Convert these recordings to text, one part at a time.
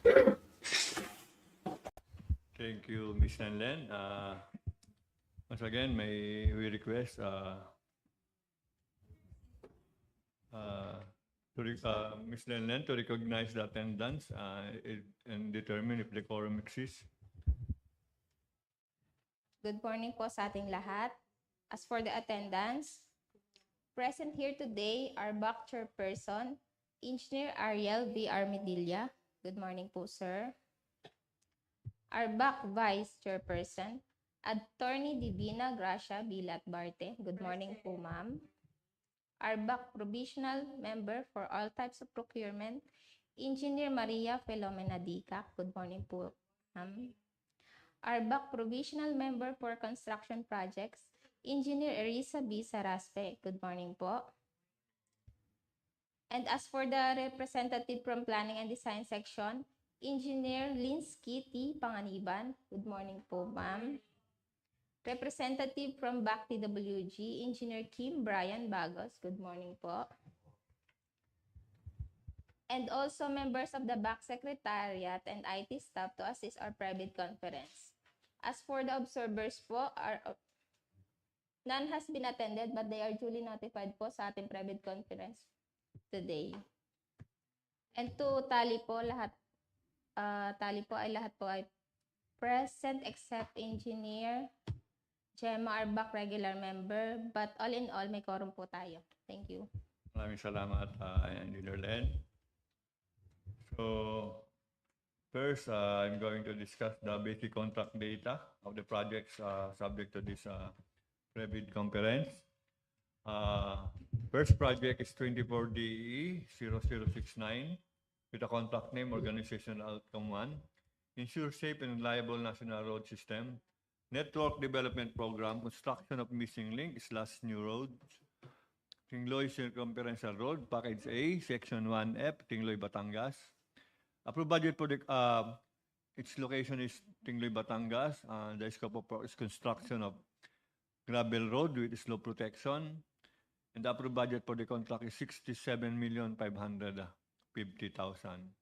Thank you, Ms. Nanlen. Once again, we request Ms. Nanlen to recognize the attendance and determine if the quorum exists. Good morning po sa ating lahat. As for the attendance, present here today are BAC Chairperson, Engineer Ariel V. Armedilla. Good morning po, sir. Our BAC Vice Chairperson, Attorney Divina Gracia Bilat Barte. Good morning po, ma'am. Our BAC Provisional Member for all types of procurement, Engineer Maria Filomena Dica. Good morning po, ma'am. Our BAC Provisional Member for Construction Projects, Engineer Erisa B. Saraspe. Good morning po. And as for the representative from Planning and Design Section, Engineer Linsky T. Panganiban. Good morning po, ma'am. Representative from BAC DPWH, Engineer Kim Brian Bagos. Good morning po. And also members of the BAC Secretariat and IT staff to assist our private conference. As for the observers po, none has been attended but they are duly notified po sa ating private conference today. And to tally po, lahat ay present except Engineer Gemma, our BAC regular member, but all in all, may quorum po tayo. Thank you. Maraming salamat, Engineer Len. So, first, I'm going to discuss the basic contract data of the projects subject to this private conference. First project is 24 DE 0069 with a contract name Organizational Outcome 1. Ensure safe and reliable national road system. Network Development Program. Construction of missing link / new roads. Tingloy Circumferential Road, Package A, Section 1F, Tingloy, Batangas. Approved budget for its location is Tingloy, Batangas. The scope of work is construction of gravel road with slope protection. And the approved budget for the contract is 67,550,000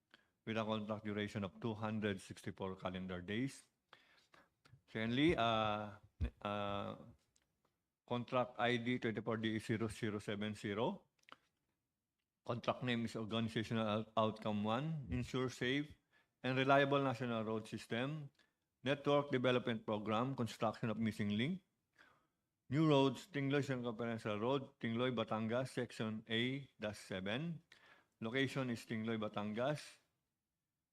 with a contract duration of 264 calendar days. Secondly, contract ID 24DE0070. Contract name is Organizational Outcome 1. Ensure safe and reliable national road system. Network Development Program. Construction of missing link. New roads, Tingloy Circumferential Road, Tingloy, Batangas, Section A-7. Location is Tingloy, Batangas.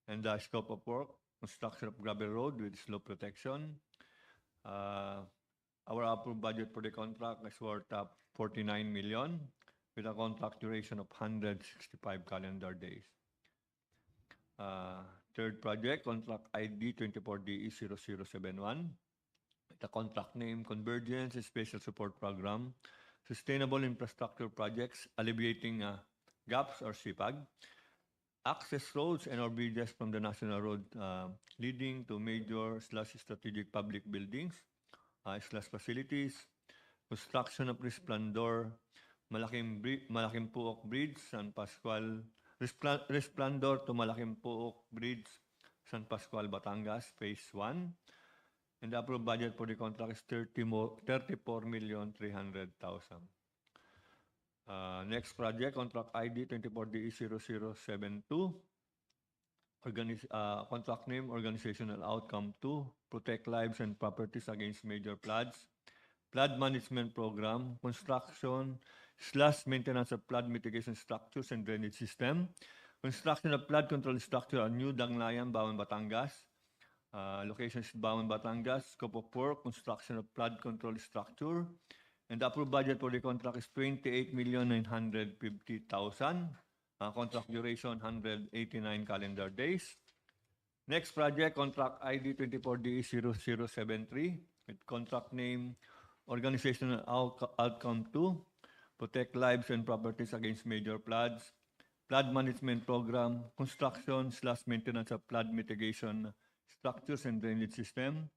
And the scope of work, construction of gravel road with slope protection. Our approved budget for the contract is worth 49 million with a contract duration of 165 calendar days. Third project, contract ID 24DE0071. The contract name, Convergence, Special Support Program, Sustainable Infrastructure Projects, Alleviating Gaps or SIPAG, access roads and or bridges from the national road leading to major / strategic public buildings / facilities, construction of Resplandor, Malaking Pook Bridge, San Pascual, Resplandor to Malaking Pook Bridge, San Pascual, Batangas, Phase 1. And the approved budget for the contract is 34,300,000. Next project, contract ID 24DE0072. Contract name, Organizational Outcome 2. Protect lives and properties against major floods. Flood Management Program. Construction / maintenance of flood mitigation structures and drainage system. Construction of flood control structure at New Danglayan, Bauan, Batangas. Location is Bauan, Batangas. Scope of work, construction of flood control structure. And the approved budget for the contract is 28,950,000. Contract duration 189 calendar days. Next project, contract ID 24DE0073 with contract name Organizational Outcome 2. Protect lives and properties against major floods. Flood Management Program. Construction / maintenance of flood mitigation structures and drainage system.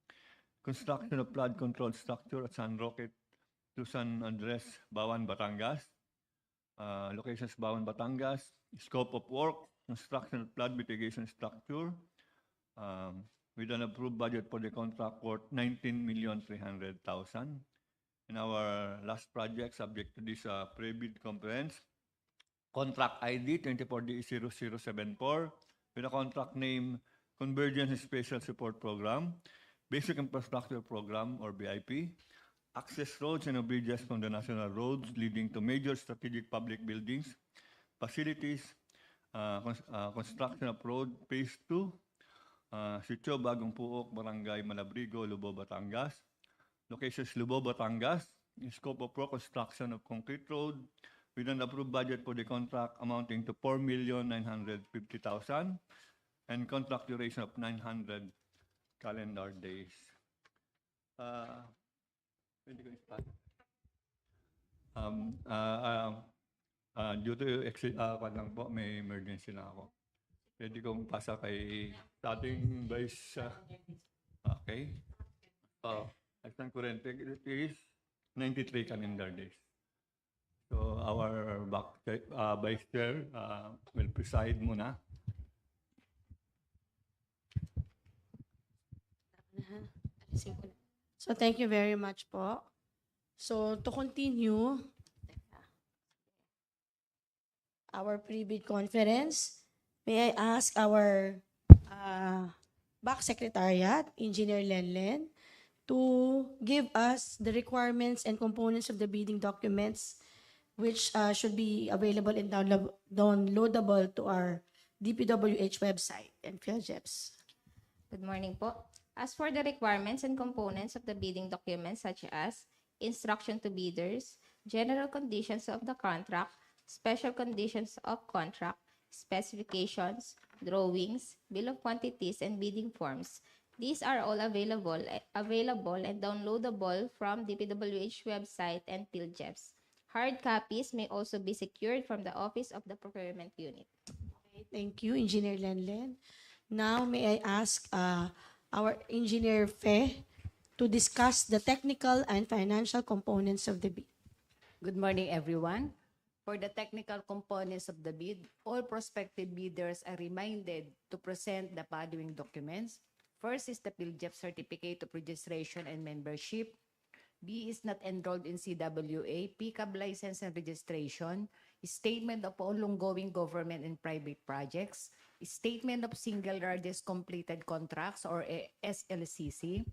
Construction of flood control structure at San Roque to San Andres, Bauan, Batangas. Locations Bauan, Batangas. Scope of work, construction of flood mitigation structure with an approved budget for the contract worth 19,300,000. And our last project, subject to this pre-bid conference, contract ID 24D0074 with a contract name Convergence Special Support Program, Basic Infrastructure Program or BIP, access roads and bridges from the national roads leading to major strategic public buildings, facilities, construction of road phase 2, Sitio Bagong Puok, Barangay Malabrigo, Lubo, Batangas. Locations Lubo, Batangas. Scope of work, construction of concrete road with an approved budget for the contract amounting to 4,950,000 and contract duration of 900 calendar days. Pwede ko i-start? Due to lang po, may emergency na ako. Pwede kong pasa kay dating vice. Okay. Ang kurente, it is 93 calendar days. So our vice chair will preside muna. So thank you very much po. So to continue our pre-bid conference, may I ask our back secretariat, Engineer Lenlen, to give us the requirements and components of the bidding documents which should be available and downloadable to our DPWH website and PhilJeps. Good morning po. As for the requirements and components of the bidding documents such as instruction to bidders, general conditions of the contract, special conditions of contract, specifications, drawings, bill of quantities, and bidding forms. These are all available and downloadable from DPWH website and PhilJeps. Hard copies may also be secured from the Office of the Procurement Unit. Okay, thank you, Engineer Lenlen. Now, may I ask our Engineer Fe to discuss the technical and financial components of the bid. Good morning, everyone. For the technical components of the bid, all prospective bidders are reminded to present the following documents. First is the PhilJeps Certificate of Registration and Membership. B is not enrolled in CWA, PCAB license and registration, statement of all ongoing government and private projects, statement of single largest completed contracts or SLCC,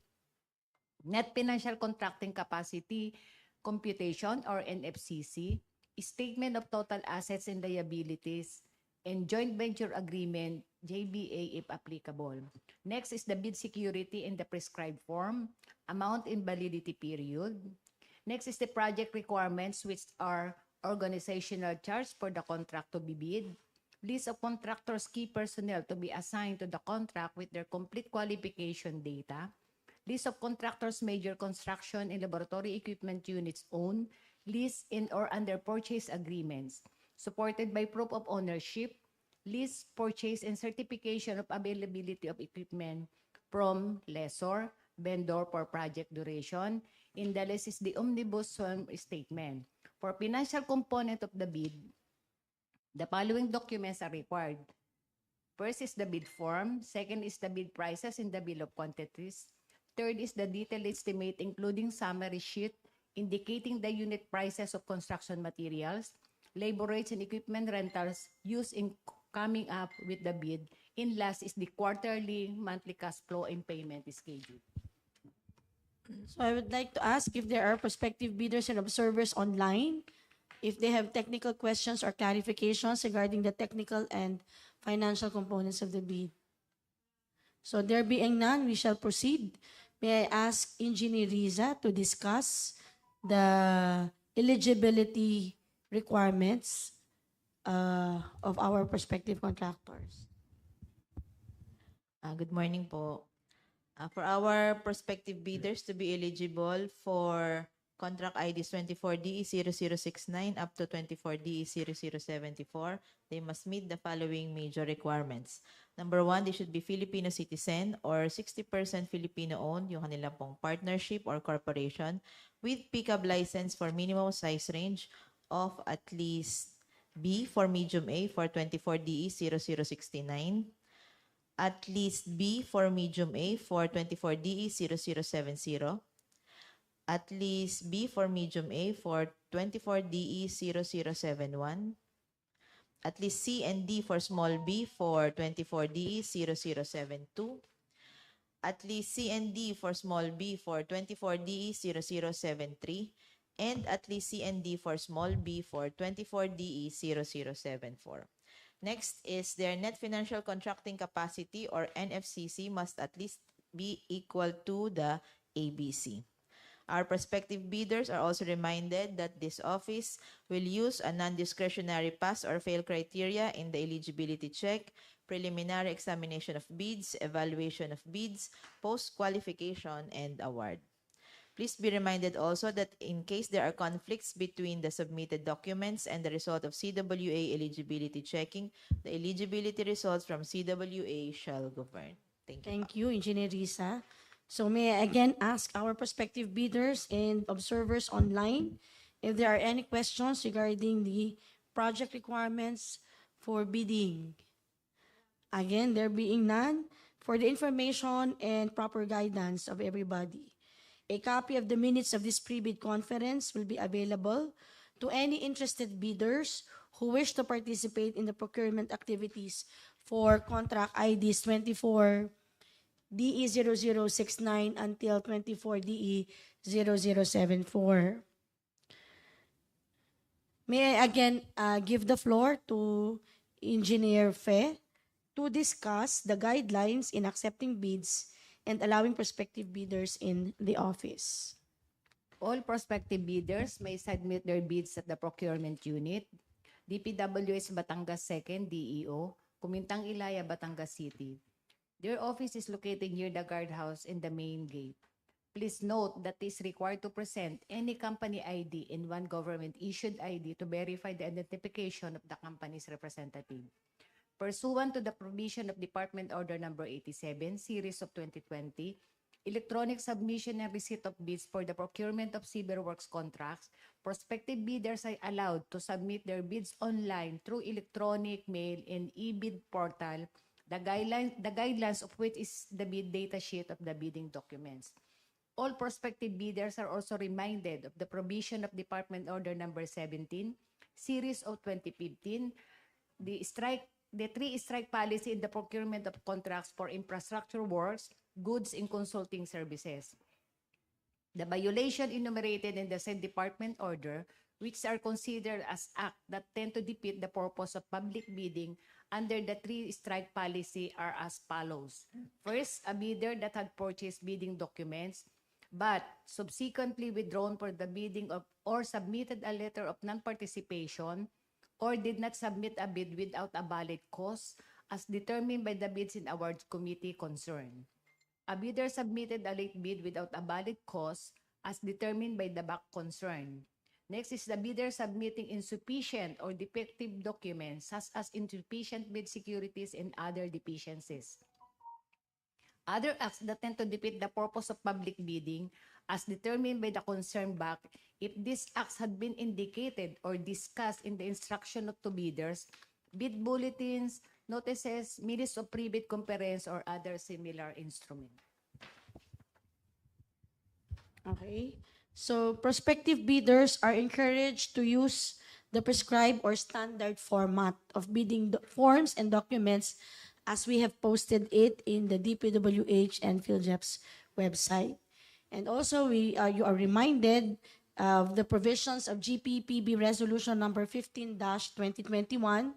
net financial contracting capacity computation or NFCC, statement of total assets and liabilities, and joint venture agreement, JVA if applicable. Next is the bid security in the prescribed form, amount and validity period. Next is the project requirements, which are organizational charts for the contract to be bid, list of contractors' key personnel to be assigned to the contract with their complete qualification data, list of contractors' major construction and laboratory equipment units owned, list in or under purchase agreements, supported by proof of ownership, list, purchase, and certification of availability of equipment from lessor, vendor for project duration. In the list is the omnibus sum statement. For financial component of the bid, the following documents are required. First is the bid form. Second is the bid prices in the bill of quantities. Third is the detailed estimate including summary sheet indicating the unit prices of construction materials, labor rates, and equipment rentals used in coming up with the bid. And last is the quarterly, monthly cash flow and payment schedule. So I would like to ask if there are prospective bidders and observers online, if they have technical questions or clarifications regarding the technical and financial components of the bid. So there being none, we shall proceed. May I ask Engineer Riza to discuss the eligibility requirements of our prospective contractors. Good morning po. For our prospective bidders to be eligible for contract IDs 24DE0069 up to 24DE0074, they must meet the following major requirements. Number one, they should be Filipino citizen or 60% Filipino-owned, yung kanila pong partnership or corporation, with PCAB license for minimum size range of at least B for medium A for 24DE0069, at least B for medium A for 24DE0070, at least B for medium A for 24DE0071, at least C and D for small b for 24DE0072, at least C and D for small b for 24DE0073, and at least C and D for small b for 24DE0074. Next is their net financial contracting capacity, or NFCC, must at least be equal to the ABC. Our prospective bidders are also reminded that this office will use a non-discretionary pass or fail criteria in the eligibility check, preliminary examination of bids, evaluation of bids, post-qualification, and award. Please be reminded also that in case there are conflicts between the submitted documents and the result of CWA eligibility checking, the eligibility results from CWA shall govern. Thank you. Thank you, Engineer Risa. So may I again ask our prospective bidders and observers online if there are any questions regarding the project requirements for bidding. Again, there being none, for the information and proper guidance of everybody, a copy of the minutes of this pre-bid conference will be available to any interested bidders who wish to participate in the procurement activities for contract IDs 24 DE0069 until 24 DE0074. May I again give the floor to Engineer Fe to discuss the guidelines in accepting bids and allowing prospective bidders in the office. All prospective bidders may submit their bids at the procurement unit, DPWH Batangas 2nd, DEO, Kumintang Ilaya, Batangas City. Their office is located near the guardhouse in the main gate. Please note that it is required to present any company ID and one government-issued ID to verify the identification of the company's representative. Pursuant to the provision of Department Order Number 87, Series of 2020, electronic submission and receipt of bids for the procurement of civil works contracts, prospective bidders are allowed to submit their bids online through electronic mail and e-bid portal, the guidelines of which is the bid data sheet of the bidding documents. All prospective bidders are also reminded of the provision of Department Order Number 17, Series of 2015, the three-strike policy in the procurement of contracts for infrastructure works, goods, and consulting services. The violation enumerated in the said department order, which are considered as acts that tend to defeat the purpose of public bidding under the three-strike policy, are as follows. First, a bidder that had purchased bidding documents but subsequently withdrawn for the bidding of or submitted a letter of non-participation or did not submit a bid without a valid cause as determined by the Bids and Awards Committee concerned. A bidder submitted a late bid without a valid cause as determined by the BAC concerned. Next is the bidder submitting insufficient or defective documents such as insufficient bid securities and other deficiencies. Other acts that tend to defeat the purpose of public bidding as determined by the concerned BAC if these acts had been indicated or discussed in the instruction of two bidders, bid bulletins, notices, minutes of pre-bid conference, or other similar instrument. Okay. So prospective bidders are encouraged to use the prescribed or standard format of bidding forms and documents as we have posted it in the DPWH and PhilJEP's website. And also, you are reminded of the provisions of GPPB Resolution Number 15-2021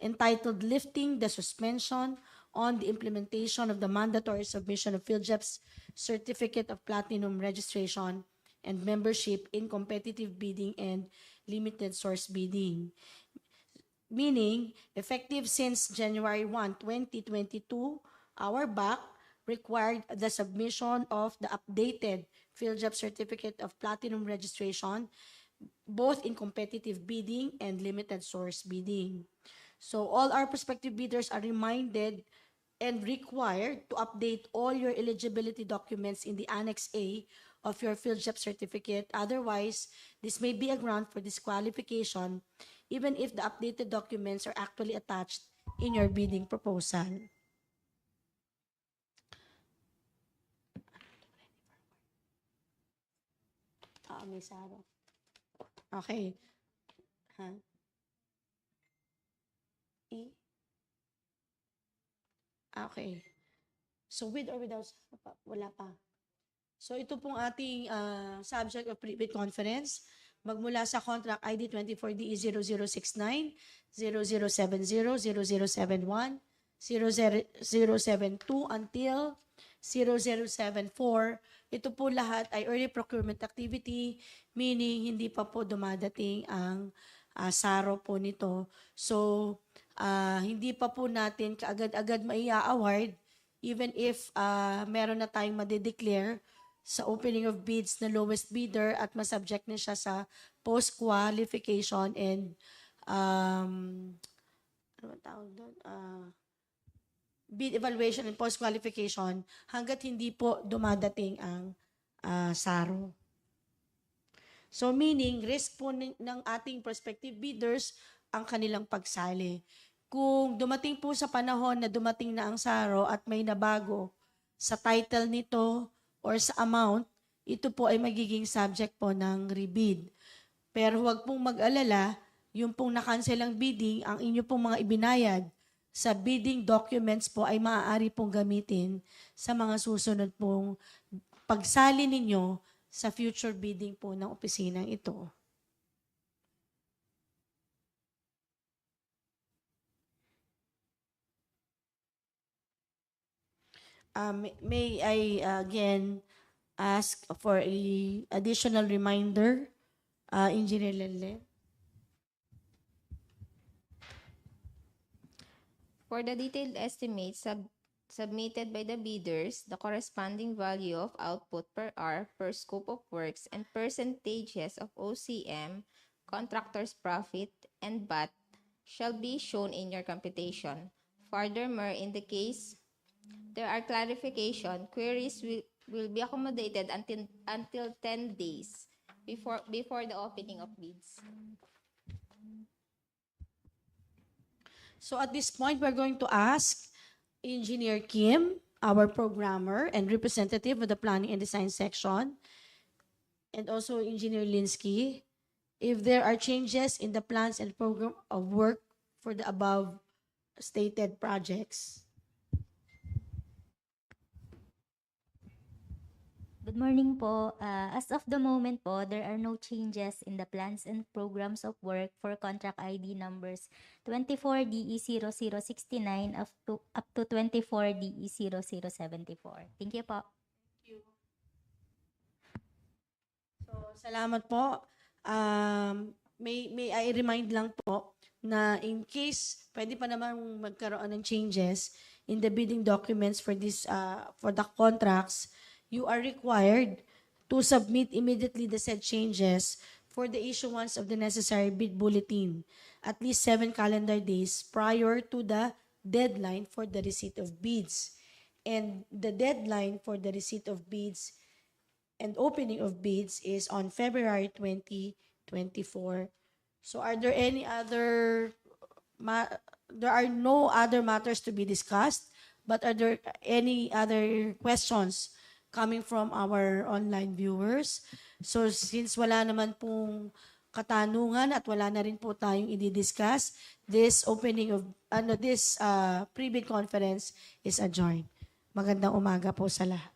entitled Lifting the Suspension on the Implementation of the Mandatory Submission of PhilJEP's Certificate of Platinum Registration and Membership in Competitive Bidding and Limited Source Bidding. Meaning, effective since January 1, 2022, our BAC required the submission of the updated PhilJEP Certificate of Platinum Registration, both in competitive bidding and limited source bidding. So all our prospective bidders are reminded and required to update all your eligibility documents in the Annex A of your field job certificate. Otherwise, this may be a ground for disqualification even if the updated documents are actually attached in your bidding proposal. May saro. Okay. Ha? Okay. So with or without saro pa? Wala pa. So ito pong ating subject of pre-bid conference. Magmula sa contract ID 24DE 0069, 0070, 0071, 0072 until 0074. Ito po lahat ay early procurement activity, meaning hindi pa po dumadating ang SARO po nito. So, hindi pa po natin kaagad-agad maia-award even if meron na tayong madedeclare sa opening of bids na lowest bidder at masubject na siya sa post-qualification and ano ba tawag doon? Bid evaluation and post-qualification hanggat hindi po dumadating ang SARO. So meaning, risk po ng ating prospective bidders ang kanilang pagsali. Kung dumating po sa panahon na dumating na ang SARO at may nabago sa title nito or sa amount, ito po ay magiging subject po ng rebid. Pero huwag pong mag-alala, yung pong na-cancel ang bidding, ang inyo pong mga ibinayad sa bidding documents po ay maaari pong gamitin sa mga susunod pong pagsali ninyo sa future bidding po ng opisinang ito. May I again ask for a additional reminder, Engineer Lele? For the detailed estimates submitted by the bidders, the corresponding value of output per hour per scope of works and percentages of OCM, contractor's profit, and VAT shall be shown in your computation. Furthermore, in the case there are clarification, queries will be accommodated until 10 days before the opening of bids. So at this point, we're going to ask Engineer Kim, our programmer and representative of the Planning and Design section, and also Engineer Linsky, if there are changes in the plans and program of work for the above stated projects. Good morning po. As of the moment po, there are no changes in the plans and programs of work for contract ID numbers 24DE0069 up to 24DE0074. Thank you po. So, salamat po. May I remind lang po na in case pwede pa naman magkaroon ng changes in the bidding documents for this for the contracts, you are required to submit immediately the said changes for the issuance of the necessary bid bulletin at least 7 calendar days prior to the deadline for the receipt of bids. And the deadline for the receipt of bids and opening of bids is on February 2024. So are there any other there are no other matters to be discussed, but are there any other questions coming from our online viewers? So since wala naman pong katanungan at wala na rin po tayong i-discuss, this opening of this pre-bid conference is adjourned. Magandang umaga po sa lahat.